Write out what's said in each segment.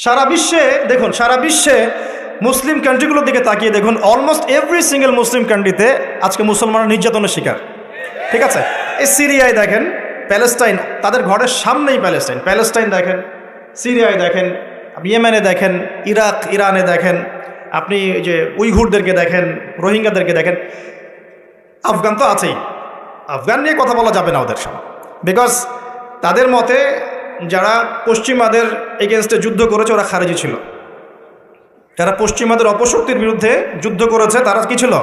সারা বিশ্বে দেখুন, সারা বিশ্বে মুসলিম কান্ট্রিগুলোর দিকে তাকিয়ে দেখুন, অলমোস্ট এভরি সিঙ্গেল মুসলিম কান্ট্রিতে আজকে মুসলমানরা নির্যাতনের শিকার। ঠিক আছে, এই সিরিয়ায় দেখেন, প্যালেস্টাইন, তাদের ঘরের সামনেই প্যালেস্টাইন দেখেন, সিরিয়ায় দেখেন, ইয়েমেনে দেখেন, ইরাক ইরানে দেখেন, আপনি যে উইঘুরদেরকে দেখেন, রোহিঙ্গাদেরকে দেখেন, আফগান তো আছেই। আফগান নিয়ে কথা বলা যাবে না ওদের সামনে, বিকজ তাদের মতে যারা পশ্চিমাদের এগেনস্টে যুদ্ধ করেছে ওরা খারেজি ছিল। যারা পশ্চিমাদের অপশক্তির বিরুদ্ধে যুদ্ধ করেছে তারা কি ছিল?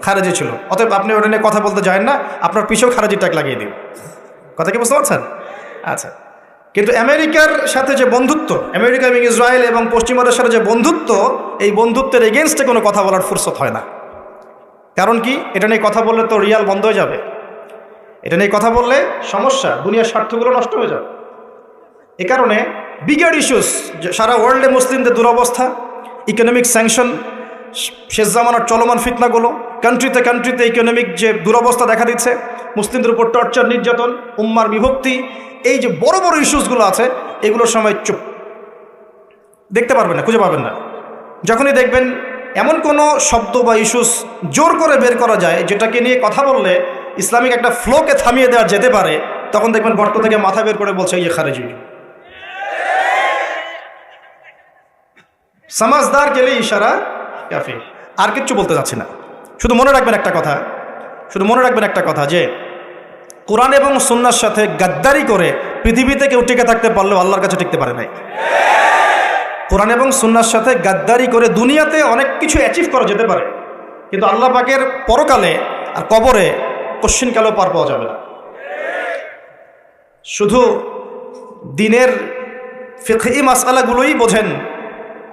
খারেজি ছিল। অতএব আপনি ওটা নিয়ে কথা বলতে যান না, আপনার পিছেও খারেজি ট্যাগ লাগিয়ে দিন। কথা কি বুঝতে পারছেন? আচ্ছা, কিন্তু আমেরিকার সাথে যে বন্ধুত্ব, আমেরিকা এবং ইসরায়েল এবং পশ্চিমাদের সাথে যে বন্ধুত্ব, এই বন্ধুত্বের এগেনস্টে কোনো কথা বলার ফুরসত হয় না। কারণ কি? এটা নিয়ে কথা বললে তো রিয়াল বন্ধ হয়ে যাবে। এটা নিয়ে কথা বললে সমস্যা, দুনিয়ার স্বার্থগুলো নষ্ট হয়ে যাবে। এ কারণে বিগার ইস্যুস, সারা ওয়ার্ল্ডে মুসলিমদের দুরবস্থা, ইকোনমিক স্যাংশন, শেষ জামানার চলমান ফিতনাগুলো, কান্ট্রিতে ইকোনমিক যে দুরবস্থা দেখা দিচ্ছে, মুসলিমদের উপর টর্চার, নির্যাতন, উম্মার বিভক্তি, এই যে বড় বড় ইস্যুসগুলো আছে, এগুলোর সময় চুপ, দেখতে পারবেন না, খুঁজে পাবেন না। যখনই দেখবেন এমন কোনো শব্দ বা ইস্যুস জোর করে বের করা যায় যেটাকে নিয়ে কথা বললে ইসলামিক একটা ফ্লোকে থামিয়ে দেওয়া যেতে পারে, তখন দেখবেন গর্ত থেকে মাথা বের করে বলছে ইয়ে খারেজি। সমাজদার গেলে ইশারা কাফি। আর কিচ্ছু বলতে যাচ্ছি না, শুধু মনে রাখবেন একটা কথা, যে কোরআন এবং সুন্নাহর সাথে গাদ্দারি করে পৃথিবীতে কেউ টিকে থাকতে পারলেও আল্লাহর কাছে টিকতে পারে নাই। কোরআন এবং সুন্নাহর সাথে গাদ্দারি করে দুনিয়াতে অনেক কিছু অ্যাচিভ করা যেতে পারে, কিন্তু আল্লাহ পাকের পরকালে আর কবরে কোশ্চিনকালেও পার পাওয়া যাবে না। শুধু দিনের ফিকহি মাসআলাগুলোই বোঝেন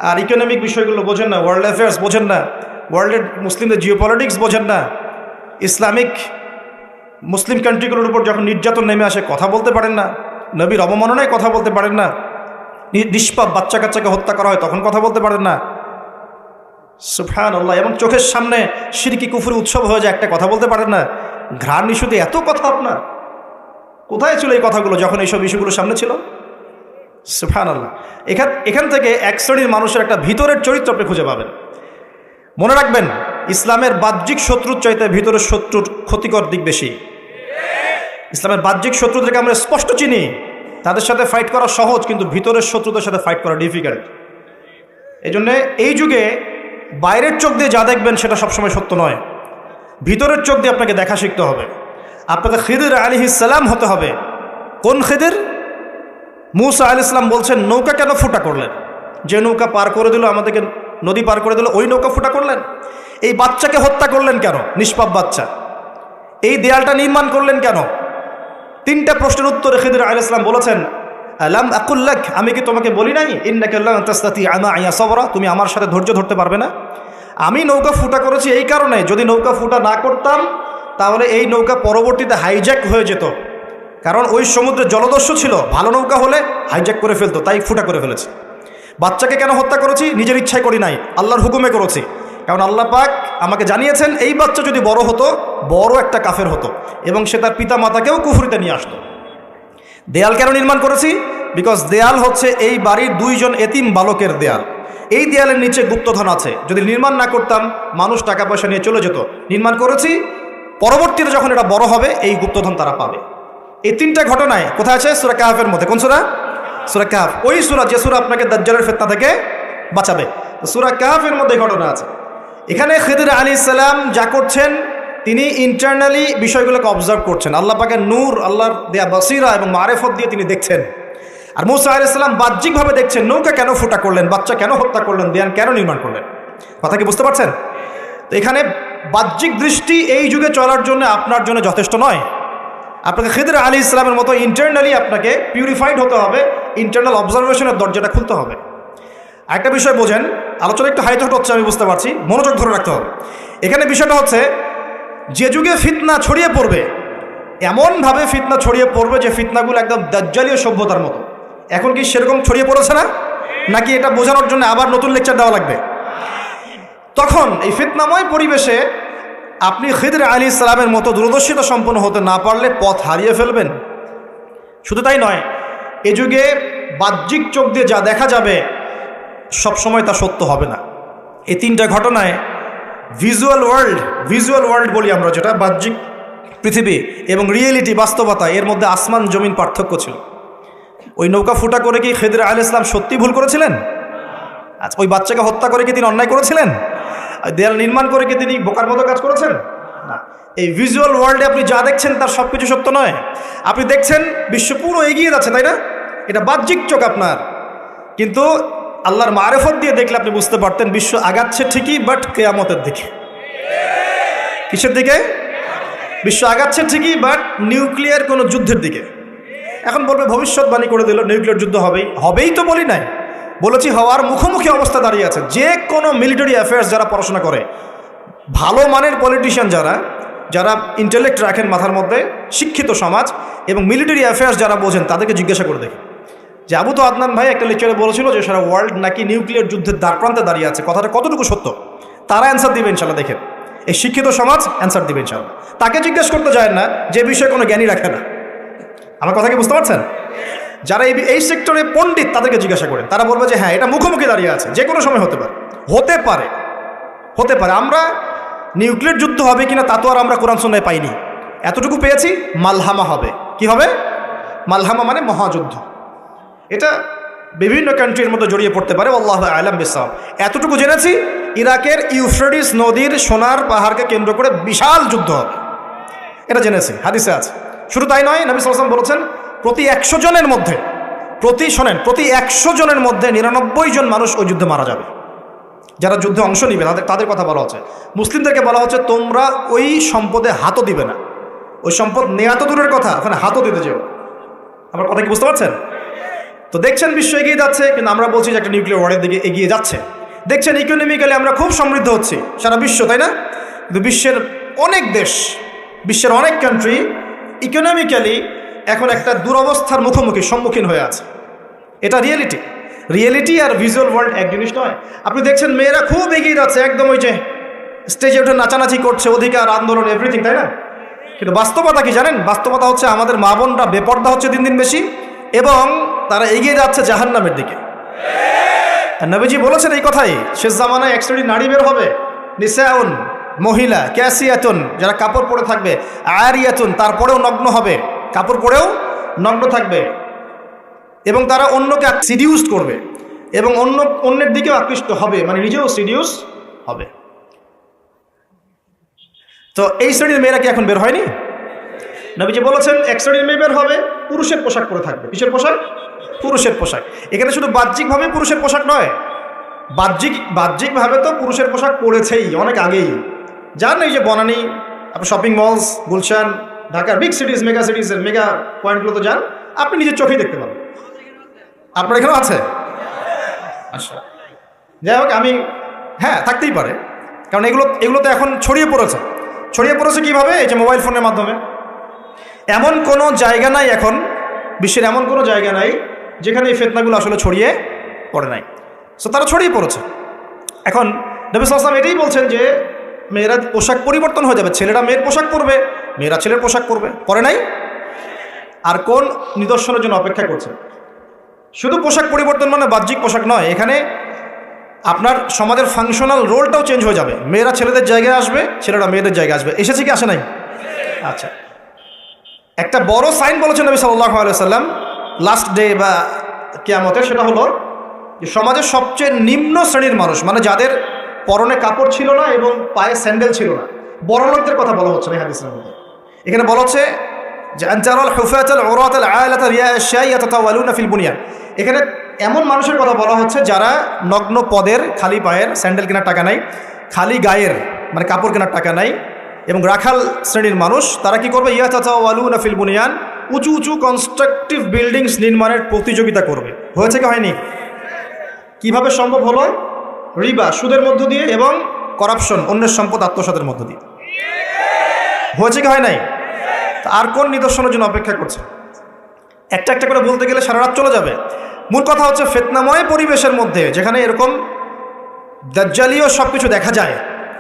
আর ইকোনমিক বিষয়গুলো বোঝেন না, ওয়ার্ল্ড অ্যাফেয়ার্স বোঝেন না, ওয়ার্ল্ডের মুসলিমদের জিওপলিটিক্স বোঝেন না, ইসলামিক মুসলিম কান্ট্রিগুলোর উপর যখন নির্যাতন নেমে আসে কথা বলতে পারেন না, নবীর অবমাননায় কথা বলতে পারেন না, নিষ্পাপ বাচ্চা কাচ্চাকে হত্যা করা হয় তখন কথা বলতে পারেন না, সুবহানাল্লাহ, এবং চোখের সামনে শিরকি কুফরি উৎসব হয়ে যায়, একটা কথা বলতে পারেন না। ঘ্রাণ ইস্যুতে এত কথা আপনার, কোথায় ছিল এই কথাগুলো যখন এইসব ইস্যুগুলো সামনে ছিল? সুবহানাল্লাহ। এখান থেকে এক শ্রেণীর মানুষের একটা ভিতরের চরিত্র আপনি খুঁজে পাবেন। মনে রাখবেন, ইসলামের বাহ্যিক শত্রুর চাইতে ভিতরের শত্রুর ক্ষতিকর দিক বেশি। ইসলামের বাহ্যিক শত্রুদেরকে আমরা স্পষ্ট চিনি, তাদের সাথে ফাইট করা সহজ, কিন্তু ভিতরের শত্রুদের সাথে ফাইট করা ডিফিকাল্ট। এই জন্যে এই যুগে বাইরের চোখ দিয়ে যা দেখবেন সেটা সবসময় সত্য নয়, ভিতরের চোখ দিয়ে আপনাকে দেখা শিখতে হবে। আপনাকে খিদির আলাইহিস সালাম হতে হবে। কোন খিদির? মুসা আলাইহিস সালাম বলছেন, নৌকা কেন ফুটা করলেন? যে নৌকা পার করে দিল, আমাদেরকে নদী পার করে দিল, ওই নৌকা ফুটা করলেন? এই বাচ্চাকে হত্যা করলেন কেন? নিষ্পাপ বাচ্চা। এই দেয়ালটা নির্মাণ করলেন কেন? তিনটা প্রশ্নের উত্তরে খিদির আলাইহিস সালাম বলেছেন, আলাম আকুল লাক, আমি কি তোমাকে বলি নাই, ইন্নাকা লান তাসতাতিআ মা'ইয়া সাবরা, তুমি আমার সাথে ধৈর্য ধরতে পারবে না? আমি নৌকা ফুটা করেছি এই কারণে, যদি নৌকা ফুটা না করতাম তাহলে এই নৌকা পরবর্তীতে হাইজ্যাক হয়ে যেত, কারণ ওই সমুদ্রে জলদস্যু ছিল, ভালো নৌকা হলে হাইজ্যাক করে ফেলতো, তাই ফুটা করে ফেলেছে। বাচ্চাকে কেন হত্যা করেছি? নিজের ইচ্ছায় করি নাই, আল্লাহর হুকুমে করেছি, কারণ আল্লাহ পাক আমাকে জানিয়েছেন এই বাচ্চা যদি বড় হতো, বড় একটা কাফের হতো এবং সে তার পিতা মাতাকেও কুফরিতে নিয়ে আসতো। দেয়াল কেন নির্মাণ করেছি? বিকজ দেয়াল হচ্ছে এই বাড়ির দুইজন এতিম বালকের দেয়াল। এই দেয়ালের নিচে গুপ্তধন আছে, যদি নির্মাণ না করতাম মানুষ টাকা পয়সা নিয়ে চলে যেত। নির্মাণ করেছি, পরবর্তীতে যখন এটা বড় হবে এই গুপ্তধন তারা পাবে। এই তিনটা ঘটনায় কোথায় আছে? সূরা কাহফের মধ্যে। কোন সূরা? সূরা কাহফ, ওই সূরা যে সূরা আপনাকে দাজ্জালের ফিতনা থেকে বাঁচাবে। সূরা কাহফের মধ্যে ঘটনা আছে। এখানে খিদির আলাইহিস সালাম যা করছেন, তিনি ইন্টারনালি বিষয়গুলোকে অবজার্ভ করছেন। আল্লাহ পাকের নূর, আল্লাহর দেয়া বাসিরা এবং মারেফত দিয়ে তিনি দেখছেন। আর মুসা আলাইহিস সালাম বাহ্যিকভাবে দেখছেন, নৌকা কেন ফুটা করলেন, বাচ্চা কেন হত্যা করলেন, দেয়াল কেন নির্মাণ করলেন। কথা কি বুঝতে পারছেন? তো এখানে বাহ্যিক দৃষ্টি এই যুগে চলার জন্য আপনার জন্য যথেষ্ট নয়। আপনাকে খিদির আলাইহিস সালামের মতো ইন্টারনালি আপনাকে পিউরিফাইড হতে হবে, ইন্টারনাল অবজারভেশনের দরজাটা খুলতে হবে। একটা বিষয় বোঝেন, আলোচনা একটু হাইট হচ্ছে আমি বুঝতে পারছি, মনোযোগ ধরে রাখতে হবে। এখানে বিষয়টা হচ্ছে, যে যুগে ফিতনা ছড়িয়ে পড়বে, এমনভাবে ফিতনা ছড়িয়ে পড়বে যে ফিতনাগুলো একদম দাজ্জালীয় সভ্যতার মতো। এখন কি সেরকম ছড়িয়ে পড়েছে না? নাকি এটা বোঝানোর জন্য আবার নতুন লেকচার দেওয়া লাগবে? তখন এই ফিতনাময় পরিবেশে আপনি খিদির আলাইহিস সালামের মতো দূরদর্শিতা সম্পন্ন হতে না পারলে পথ হারিয়ে ফেলবেন। শুধু তাই নয়, এ যুগে বাহ্যিক চোখ দিয়ে যা দেখা যাবে সবসময় তা সত্য হবে না। এই তিনটা ঘটনায় ভিজুয়াল ওয়ার্ল্ড বলি আমরা, যেটা বাহ্যিক পৃথিবী, এবং রিয়েলিটি বাস্তবতা, এর মধ্যে আসমান জমিন পার্থক্য ছিল। ওই নৌকা ফুটা করে কি খেদির আলাইহিস সালাম সত্যি ভুল করেছিলেন? আচ্ছা, ওই বাচ্চাকে হত্যা করে কি তিনি অন্যায় করেছিলেন? দেয়াল নির্মাণ করে কি তিনি বোকার মতো কাজ করেছেন? না। এই ভিজুয়াল ওয়ার্ল্ডে আপনি যা দেখছেন তার সব কিছু সত্য নয়। আপনি দেখছেন বিশ্ব পুরো এগিয়ে যাচ্ছে, তাই না? এটা বাহ্যিক চোখ আপনার, কিন্তু আল্লাহর মারেফত দিয়ে দেখলে আপনি বুঝতে পারতেন বিশ্ব আগাচ্ছে ঠিকই, বাট কিয়ামতের দিকে। কিসের দিকে? বিশ্ব আগাচ্ছে ঠিকই, বাট নিউক্লিয়ার কোনো যুদ্ধের দিকে। এখন বলবে ভবিষ্যৎবাণী করে দিল নিউক্লিয়ার যুদ্ধ হবেই তো বলি নাই, বলেছি হওয়ার মুখোমুখি অবস্থা দাঁড়িয়ে আছে। যে কোনো মিলিটারি অ্যাফেয়ার্স যারা পড়াশোনা করে, ভালো মানের পলিটিশিয়ান যারা ইন্টেলেক্ট রাখেন মাথার মধ্যে, শিক্ষিত সমাজ এবং মিলিটারি অ্যাফেয়ার্স যারা বোঝেন, তাদেরকে জিজ্ঞাসা করে দেখি যে আবু তো আদনান ভাই একটা লেকচারে বলেছিল যে সারা ওয়ার্ল্ড নাকি নিউক্লিয়ার যুদ্ধের দ্বারপ্রান্তে দাঁড়িয়ে আছে, কথাটা কতটুকু সত্য? তারা অ্যান্সার দিবে ইনশাল্লাহ। দেখেন, এই শিক্ষিত সমাজ অ্যান্সার দিবে ইনশাল্লাহ। তাকে জিজ্ঞেস করতে যায় না যে বিষয়ে কোনো জ্ঞানী রাখে না। আমার কথা কি বুঝতে পারছেন? যারা এই সেক্টরে পণ্ডিত তাদেরকে জিজ্ঞাসা করেন, তারা বলবে যে হ্যাঁ, এটা মুখোমুখি দাঁড়িয়ে আছে, যে কোনো সময় হতে পারে। আমরা নিউক্লিয়ার যুদ্ধ হবে কিনা তা তো আর আমরা কোরআন সুন্নাহয় পাইনি। এতটুকু পেয়েছি, মালহামা হবে। কি হবে? মালহামা মানে মহাযুদ্ধ। এটা বিভিন্ন কান্ট্রির মধ্যে জড়িয়ে পড়তে পারে, আল্লাহু আ'লাম বিসসাওয়াব। এতটুকু জেনেছি, ইরাকের ইউফ্রেটিস নদীর সোনার পাহাড়কে কেন্দ্র করে বিশাল যুদ্ধ হবে, এটা জেনেছি, হাদিসে আছে। শুধু তাই নয়, নবী সাল্লাল্লাহু আলাইহি ওয়াসাল্লাম বলেছেন প্রতি 100 জনের মধ্যে 100 জনের মধ্যে 99 জন মানুষ ওই যুদ্ধে মারা যাবে। যারা যুদ্ধে অংশ নিবে তাদের কথা বলা হচ্ছে। মুসলিমদেরকে বলা হচ্ছে তোমরা ওই সম্পদে হাতও দিবে না। ওই সম্পদ নেওয়া তো দূরের কথা, ওখানে হাতও দিতে যেও। আমার কথা কি বুঝতে পারছেন? তো দেখছেন বিশ্ব এগিয়ে যাচ্ছে, কিন্তু আমরা বলছি যে একটা নিউক্লিয়ার ওয়ারের দিকে এগিয়ে যাচ্ছে। দেখছেন ইকোনমিক্যালি আমরা খুব সমৃদ্ধ হচ্ছি, সারা বিশ্ব, তাই না? কিন্তু বিশ্বের অনেক দেশ, বিশ্বের অনেক কান্ট্রি ইকোনমিক্যালি এখন একটা দুরবস্থার সম্মুখীন হয়ে আছে। এটা রিয়েলিটি আর ভিজুয়াল ওয়ার্ল্ড এক জিনিস নয়। আপনি দেখছেন মেয়েরা খুব এগিয়ে যাচ্ছে, একদম ওই যে স্টেজে উঠে নাচানাচি করছে, অধিকার আন্দোলন এভরিথিং, তাই না? কিন্তু বাস্তবতা কি জানেন? বাস্তবতা হচ্ছে আমাদের মা বোনরা বেপর্দা হচ্ছে দিন দিন বেশি, এবং তারা এগিয়ে যাচ্ছে জাহান্নামের দিকে। নবীজি বলেছেন এই কথাই, শেষ জামানায় এক শ্রেণীর নারী বের হবে, নিসাউন, মহিলা, ক্যাসিয়াতুন, যারা কাপড় পরে থাকবে, আরিয়াতুন, তারপরেও নগ্ন হবে, কাপড় পরেও নগ্ন থাকবে, এবং তারা অন্যকে সিডিউস করবে এবং অন্যের দিকেও আকৃষ্ট হবে, মানে নিজেও সিডিউস হবে। তো এই শ্রেণীর মেয়েরা কি এখন বের হয়নি? নবীজি বলেছেন এক শ্রেণীর মেয়ে বের হবে, পুরুষের পোশাক পরে থাকবে। কিসের পোশাক? পুরুষের পোশাক। এখানে শুধু বাহ্যিকভাবে পুরুষের পোশাক নয়, বাহ্যিকভাবে তো পুরুষের পোশাক পরেছেই অনেক আগেই। যান এই যে বনানী, আপনার শপিং মলস, গুলশান, ঢাকার বিগ সিটিজ, মেগা সিটিজের মেগা পয়েন্টগুলোতে যান, আপনি নিজের চোখেই দেখতে পাবেন। আপনার এখানেও আছে? আচ্ছা, যাই হোক, হ্যাঁ, থাকতেই পারে, কারণ এগুলো তো এখন ছড়িয়ে পড়েছে কীভাবে? এই যে মোবাইল ফোনের মাধ্যমে। এমন কোনো জায়গা নাই এখন, বিশ্বের এমন কোনো জায়গা নাই যেখানে এই ফিতনাগুলো আসলে ছড়িয়ে পড়ে নাই। সো তারা ছড়িয়ে পড়েছে। এখন নবী সাল্লাল্লাহু আলাইহি ওয়াসাল্লাম এটাই বলছেন যে মেয়েরা পোশাক পরিবর্তন হয়ে যাবে, ছেলেরা মেয়ের পোশাক পরবে, মেয়েরা ছেলের পোশাক পরবে। পরে নাই? আর কোন নিদর্শনের জন্য অপেক্ষা করছে? শুধু পোশাক পরিবর্তন মানে বাহ্যিক পোশাক নয়, এখানে আপনার সমাজের ফাংশনাল রোলটাও চেঞ্জ হয়ে যাবে। মেয়েরা ছেলেদের জায়গায় আসবে, ছেলেরা মেয়েদের জায়গায় আসবে। এসেছে কি আসে নাই? আচ্ছা, একটা বড় সাইন বলেছেন নবী সাল্লাল্লাহু আলাইহি ওয়াসাল্লাম লাস্ট ডে বা কিয়ামতের, সেটা হলো যে সমাজের সবচেয়ে নিম্ন শ্রেণীর মানুষ, মানে যাদের পরনে কাপড় ছিল না এবং পায়ে স্যান্ডেল ছিল না, বড় লোকদের কথা বলা হচ্ছে না এই হাদিসের মধ্যে। এখানে বলা হচ্ছে যে আনতারাল হুফাতাল উরাতাল আলাতা রিয়া আশ-শাই ইয়াতাতাওয়ালুনা ফিল বুনিয়ান। এখানে এমন মানুষের কথা বলা হচ্ছে যারা নগ্ন পদের, খালি পায়ের, স্যান্ডেল কেনার টাকা নাই, খালি গায়ের মানে কাপড় কেনার টাকা নাই, এবং রাখাল শ্রেণীর মানুষ। তারা কি করবে? ইয়াতাতাওয়ালুনা ফিল বুনিয়ান, উঁচু উঁচু কনস্ট্রাকটিভ বিল্ডিংস নির্মাণের প্রতিযোগিতা করবে। হয়েছে কি হয়নি? কিভাবে সম্ভব হলো? রিবা, সুদের মধ্য দিয়ে, এবং করাপশন, অন্যের সম্পদ আত্মসাতের মধ্য দিয়ে। হয়েছে কি হয় নাই? আর কোন নিদর্শনের জন্য অপেক্ষা করছে? একটা একটা করে বলতে গেলে সারা রাত চলে যাবে। মূল কথা হচ্ছে ফিতনাময় পরিবেশের মধ্যে, যেখানে এরকম দাজ্জালীয় সব কিছু দেখা যায়,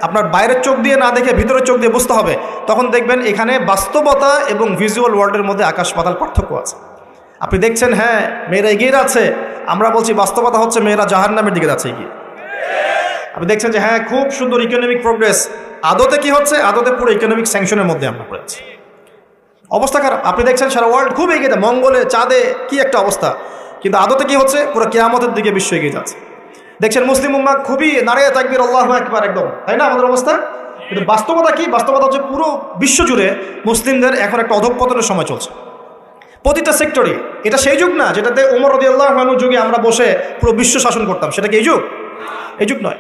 আপনার বাইরের চোখ দিয়ে না দেখে ভিতরের চোখ দিয়ে বুঝতে হবে, তখন দেখবেন এখানে বাস্তবতা এবং ভিজুয়াল ওয়ার্ল্ডের মধ্যে আকাশ পাতাল পার্থক্য আছে। আপনি দেখছেন হ্যাঁ মেয়েরা এগিয়ে যাচ্ছে, আমরা বলছি বাস্তবতা হচ্ছে মেয়েরা জাহান্নামের দিকে যাচ্ছে কি। আপনি দেখছেন যে হ্যাঁ খুব সুন্দর ইকোনমিক প্রোগ্রেস, আদতে কি হচ্ছে? আদতে পুরো ইকোনমিক স্যাংশনের মধ্যে আমরা পড়েছি। অবস্থা খারাপ। আপনি দেখছেন সারা ওয়ার্ল্ড খুব এগিয়ে যায়, মঙ্গলে চাঁদে কি একটা অবস্থা, কিন্তু আদতে কি হচ্ছে? পুরো কিয়ামতের দিকে বিশ্ব এগিয়ে যাচ্ছে। দেখছেন মুসলিম উম্মাহ খুবই নারায়ে তাকবীর আল্লাহু আকবার একদম, তাই না আমাদের অবস্থা? কিন্তু বাস্তবতা কি? বাস্তবতা হচ্ছে পুরো বিশ্ব জুড়ে মুসলিমদের এখন একটা অধঃপতনের সময় চলছে প্রতিটা সেক্টরে। এটা সেই যুগ না যেটাতে ওমর রাদিয়াল্লাহু আনহুর যুগে আমরা বসে পুরো বিশ্ব শাসন করতাম, সেটা কি এই যুগ? এই যুগ নয়।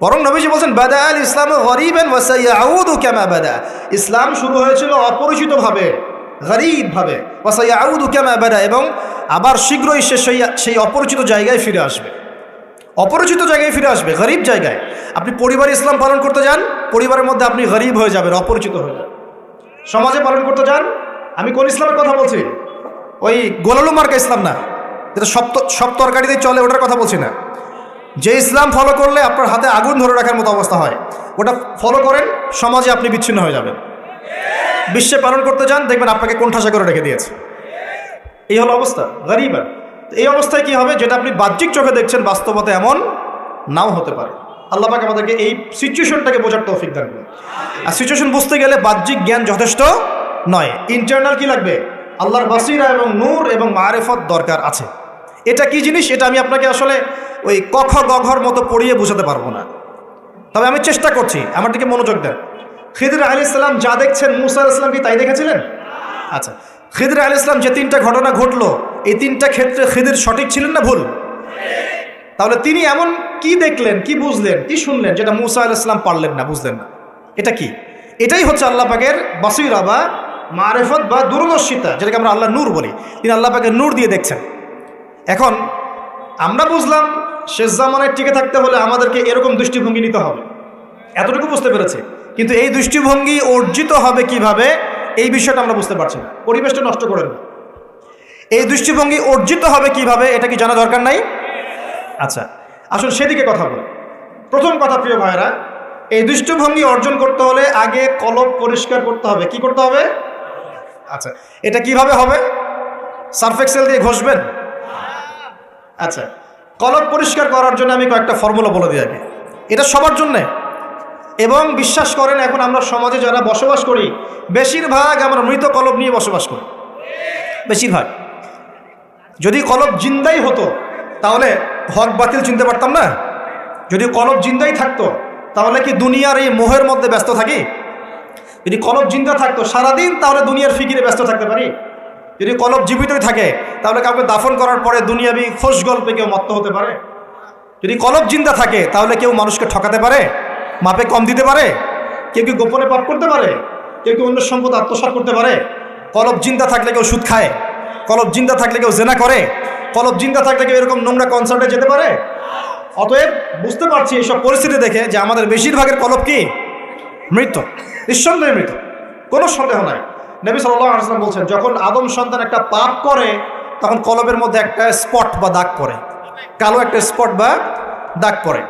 বরং নবীজি বলছেন বাদা আল ইসলাম গরিবান ওয়া সায়াউদু কামা বাদা। ইসলাম শুরু হয়েছিল অপরিচিতভাবে, গরীবভাবে, ওয়া সায়াউদু কামা বাদা, এবং আবার শীঘ্রই সে সেই অপরিচিত জায়গায় ফিরে আসবে। অপরিচিত জায়গায় ফিরে আসবে, গরিব জায়গায়। আপনি পরিবারে ইসলাম পালন করতে যান, পরিবারের মধ্যে আপনি গরিব হয়ে যাবেন, অপরিচিত হয়ে যাবেন। সমাজে পালন করতে যান, আমি কোন ইসলামের কথা বলছি? ওই গোলালু মার্কা ইসলাম না, যেটা সব তরকারিতেই চলে, ওটার কথা বলছি না। যে ইসলাম ফলো করলে আপনার হাতে আগুন ধরে রাখার মতো অবস্থা হয়, ওটা ফলো করেন, সমাজে আপনি বিচ্ছিন্ন হয়ে যাবেন। বিশ্বে পালন করতে যান, দেখবেন আপনাকে কোণঠাসা করে রেখে দিয়েছে। এই হলো অবস্থা, গরিব। এই অবস্থায় কি হবে? যেটা আপনি বাহ্যিক চোখে দেখছেন, বাস্তবতা এমন নাও হতে পারে। আল্লাহ পাক আমাদেরকে এই সিচুয়েশনটাকে বোঝার তৌফিক দান করুন। আর সিচুয়েশন বুঝতে গেলে বাহ্যিক জ্ঞান যথেষ্ট নয়, ইন্টারনাল কি লাগবে? আল্লাহর বাসিরা এবং নূর এবং মারিফত দরকার আছে। এটা কি জিনিস? এটা আমি আপনাকে আসলে ওই কখ গঘর মতো পড়িয়ে বোঝাতে পারবো না, তবে আমি চেষ্টা করছি। আমার দিকে মনোযোগ দেন। খিদির আলাইহিস সালাম যা দেখছেন, মুসা আলাইহিস সালাম কি তাই দেখেছিলেন? আচ্ছা, খিদির আলাইহিস সালাম যে তিনটা ঘটনা ঘটলো, এই তিনটা ক্ষেত্রে খিদির সঠিক ছিলেন না ভুল? তাহলে তিনি এমন কি দেখলেন, কি বুঝলেন, কি শুনলেন যেটা মুসা আলাইহিস সালাম পারলেন না, বুঝলেন না? এটা কি? এটাই হচ্ছে আল্লাহ পাকের বাসিরা বা মারিফত বা দূরদর্শিতা, যেটাকে আমরা আল্লাহ নূর বলি। তিনি আল্লাহ পাকের নূর দিয়ে দেখছেন। এখন আমরা বুঝলাম শেষ জামানায় টিকে থাকতে হলে আমাদেরকে এরকম দৃষ্টিভঙ্গি নিতে হবে, এতটুকু বুঝতে পেরেছি। কিন্তু এই দৃষ্টিভঙ্গি অর্জিত হবে কিভাবে, এই বিষয়টা আমরা বুঝতে পারছি না। পরিবেশটা নষ্ট করেন না। এই দৃষ্টিভঙ্গি অর্জিত হবে কিভাবে, এটা কি জানা দরকার নাই? আচ্ছা, আসলে সেদিকে কথা বলি। প্রথম কথা প্রিয় ভাইরা, এই দৃষ্টিভঙ্গি অর্জন করতে হলে আগে কলব পরিষ্কার করতে হবে। কি করতে হবে? আচ্ছা, এটা কিভাবে হবে? সার্ফ এক্সেল দিয়ে ঘষবেন? আচ্ছা, কলব পরিষ্কার করার জন্য আমি কয়েকটা ফর্মুলা বলে দিই আগে। এটা সবার জন্যে, এবং বিশ্বাস করেন এখন আমরা সমাজে যারা বসবাস করি, বেশিরভাগ আমরা মৃত কলব নিয়ে বসবাস করি। বেশিরভাগ। যদি কলব জিন্দাই হতো তাহলে হক বাতিল চিনতে পারতাম না। যদি কলব জিন্দাই থাকতো তাহলে কি দুনিয়ার এই মোহের মধ্যে ব্যস্ত থাকি? যদি কলব জিন্দা থাকতো সারাদিন, তাহলে দুনিয়ার ফিকিরে ব্যস্ত থাকতে পারি। যদি কলব জীবিতই থাকে তাহলে কাউকে দাফন করার পরে দুনিয়াবি খোশ গল্পে কেউ মত্ত হতে পারে? যদি কলব জিন্দা থাকে তাহলে কেউ মানুষকে ঠকাতে পারে, মাপে কম দিতে পারে, কেউ কি গোপনে পাপ করতে পারে, কেউ কি অন্য সম্পদ আত্মসাৎ করতে পারে? কলব জিন্দা থাকলে কেউ সুদ খায়, কলব জিন্দা থাকলে কেউ জেনা করে, কলব জিন্দা থাকলে কেউ এরকম নোংরা কনসার্টে যেতে পারে? অতএব বুঝতে পারছি এইসব পরিস্থিতি দেখে যে আমাদের বেশিরভাগের কলব কি? মৃত, নিঃসন্দেহে মৃত, কোনো সন্দেহ নাই। নবী সাল্লাল্লাহু আলাইহি ওয়াসাল্লাম বলছেন, যখন আদম সন্তান একটা পাপ করে তখন কলবের মধ্যে একটা স্পট বা দাগ পড়ে, কালো একটা স্পট বা দাগ পড়ে।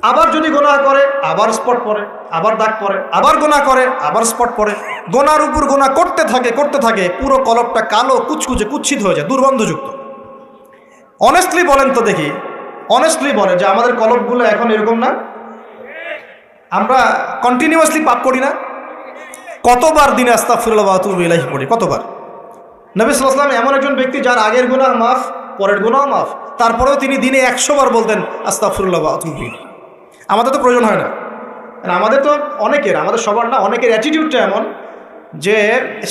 আবার যদি গুনাহ করে আবার স্পট পড়ে, আবার দাগ পড়ে, আবার গুনাহ করে আবার স্পট পড়ে। গুনার উপর গুনাহ করতে থাকে, পুরো কলবটা কালো কুচকুচে কুৎসিত হয়ে যায়, দুর্গন্ধযুক্ত। অনেস্টলি বলেন তো দেখি, অনেস্টলি বলেন যে আমাদের কলবগুলো এখন এরকম না? আমরা কন্টিনিউয়াসলি পাপ করি না? কতবার দিনে আস্তাগফিরুল্লাহ ওয়া আতুবু ইলাইহি পড়ি, কতবার? নবী সাল্লাল্লাহু আলাইহি ওয়াসাল্লাম এমন একজন ব্যক্তি যার আগের গুনাহ মাফ, পরের গুনাহ মাফ, তারপরেও তিনি দিনে 100 বার বলতেন আস্তাগফিরুল্লাহ ওয়া আতুবু ইলাইহি। আমাদের তো প্রয়োজন হয় না। আমাদের তো অনেকের, আমাদের সবার না, অনেকের অ্যাটিটিউডটা এমন যে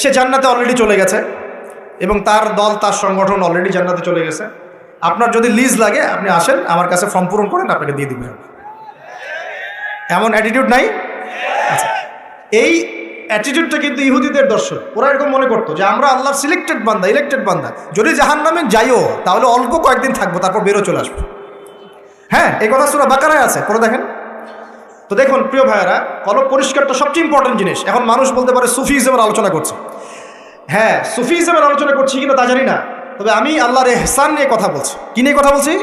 সে জান্নাতে অলরেডি চলে গেছে এবং তার দল, তার সংগঠন অলরেডি জান্নাতে চলে গেছে। আপনার যদি লিজ লাগে আপনি আসেন, আমার কাছে ফর্ম পূরণ করেন, আপনাকে দিয়ে দিবেন। এমন অ্যাটিটিউড নাই? আচ্ছা, এই অ্যাটিটিউডটা কিন্তু ইহুদিদের দর্শন। ওরা এরকম মনে করতো যে আমরা আল্লাহর সিলেক্টেড বান্দা, ইলেক্টেড বান্দা, যদি জাহান্নামে যাইও তাহলে অল্প কয়েকদিন থাকবো, তারপর বেরো চলে আসবো। হ্যাঁ, এই কথা সূরা বাকারায় আছে, পড়ে দেখেন তো। দেখুন প্রিয় ভাইয়েরা, কলব পরিষ্কারটা সবচেয়ে ইম্পর্টেন্ট জিনিস। এখন মানুষ বলতে পারে সুফিজমের আলোচনা করছে। হ্যাঁ, সুফিজমের আলোচনা করছি কিনা তা জানি না, তবে আমি আল্লাহর ইহসান নিয়ে কথা বলছি। কি নিয়ে কথা বলছি?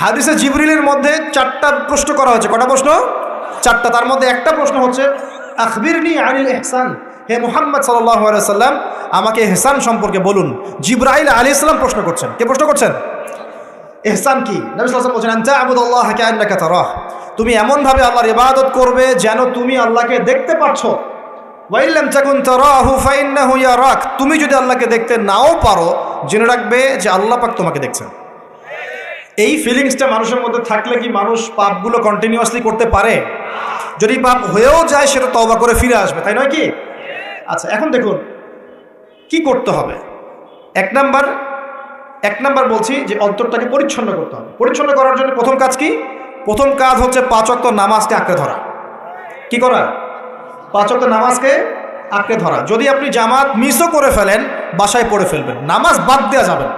হাদিসে জিবরিলের মধ্যে 4টা প্রশ্ন করা হয়েছে। কটা প্রশ্ন? 4টা। তার মধ্যে একটা প্রশ্ন হচ্ছে আখবিরনি আনিল ইহসান, হে মুহাম্মদ সাল্লাল্লাহু আলাইহি সাল্লাম, আমাকে ইহসান সম্পর্কে বলুন। জিবরাইল আলাইহিস সালাম প্রশ্ন করছেন। কে প্রশ্ন করছেন? ইহসান কি? নবী সাল্লাল্লাহু আলাইহি ওয়াসাল্লাম বলছেন, আনতা আবুদুল্লাহ কাআন্নাকা তারাহ, তুমি এমনভাবে আল্লাহর ইবাদত করবে যেন তুমি আল্লাহকে দেখতে পাচ্ছ। ওয়া ইল্লাম তাকুন তারাহু ফাইন্নাহু ইয়ারাক, তুমি যদি আল্লাহকে দেখতে নাও পারো, জেনে রাখবে যে আল্লাহ পাক তোমাকে দেখছেন। এই ফিলিংসটা মানুষের মধ্যে থাকলে কি মানুষ পাপগুলো কন্টিনিউয়াসলি করতে পারে? যদি পাপ হয়েও যায় সেটা তওবা করে ফিরে আসবে, তাই নয় কি? আচ্ছা, এখন দেখুন কি করতে হবে। এক নাম্বার বলছি যে অন্তরটাকে পরিচ্ছন্ন করতে হবে। পরিচ্ছন্ন করার জন্য প্রথম কাজ কি? প্রথম কাজ হচ্ছে 5 ওয়াক্ত নামাজকে আঁকড়ে ধরা। কি করা? 5 ওয়াক্ত নামাজকে আঁকড়ে ধরা। যদি আপনি জামাত মিসও করে ফেলেন, বাসায় পড়ে ফেলবেন, নামাজ বাদ দেওয়া যাবে না।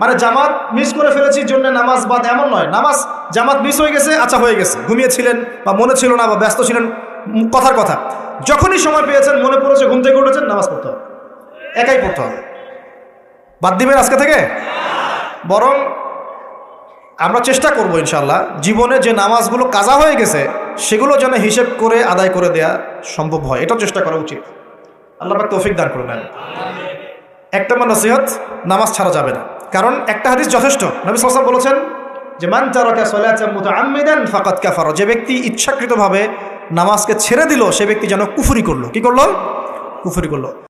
মানে জামাত মিস করে ফেলেছি জন্য নামাজ বাদ, এমন নয়। জামাত মিস হয়ে গেছে, আচ্ছা হয়ে গেছে, ঘুমিয়েছিলেন বা মনে ছিল না বা ব্যস্ত ছিলেন, কথার কথা, যখনই সময় পেয়েছেন, মনে পড়েছে, ঘুম থেকে উঠেছেন, নামাজ পড়তে হবে, একাই পড়তে হবে। বাদ দিবেন আজকে থেকে? বরং আমরা চেষ্টা করবো ইনশাল্লাহ জীবনে যে নামাজগুলো কাজা হয়ে গেছে সেগুলো যেন হিসেব করে আদায় করে দেয়া সম্ভব হয়, এটাও চেষ্টা করা উচিত। আল্লাহ পাক তৌফিক দান করুন। এক নম্বর নসিহত, নামাজ ছাড়া যাবে না। কারণ একটা হাদিস যথেষ্ট। নবী সাল্লাল্লাহু আলাইহি ওয়াসাল্লাম বলেছেন যে মান তারাকা সালাতান মুতাআম্মিদান ফাকাদ কাফারা, যে ব্যক্তি ইচ্ছাকৃতভাবে নামাজকে ছেড়ে দিল সে ব্যক্তি যেন কুফরি করলো। কি করলো? কুফরি করলো।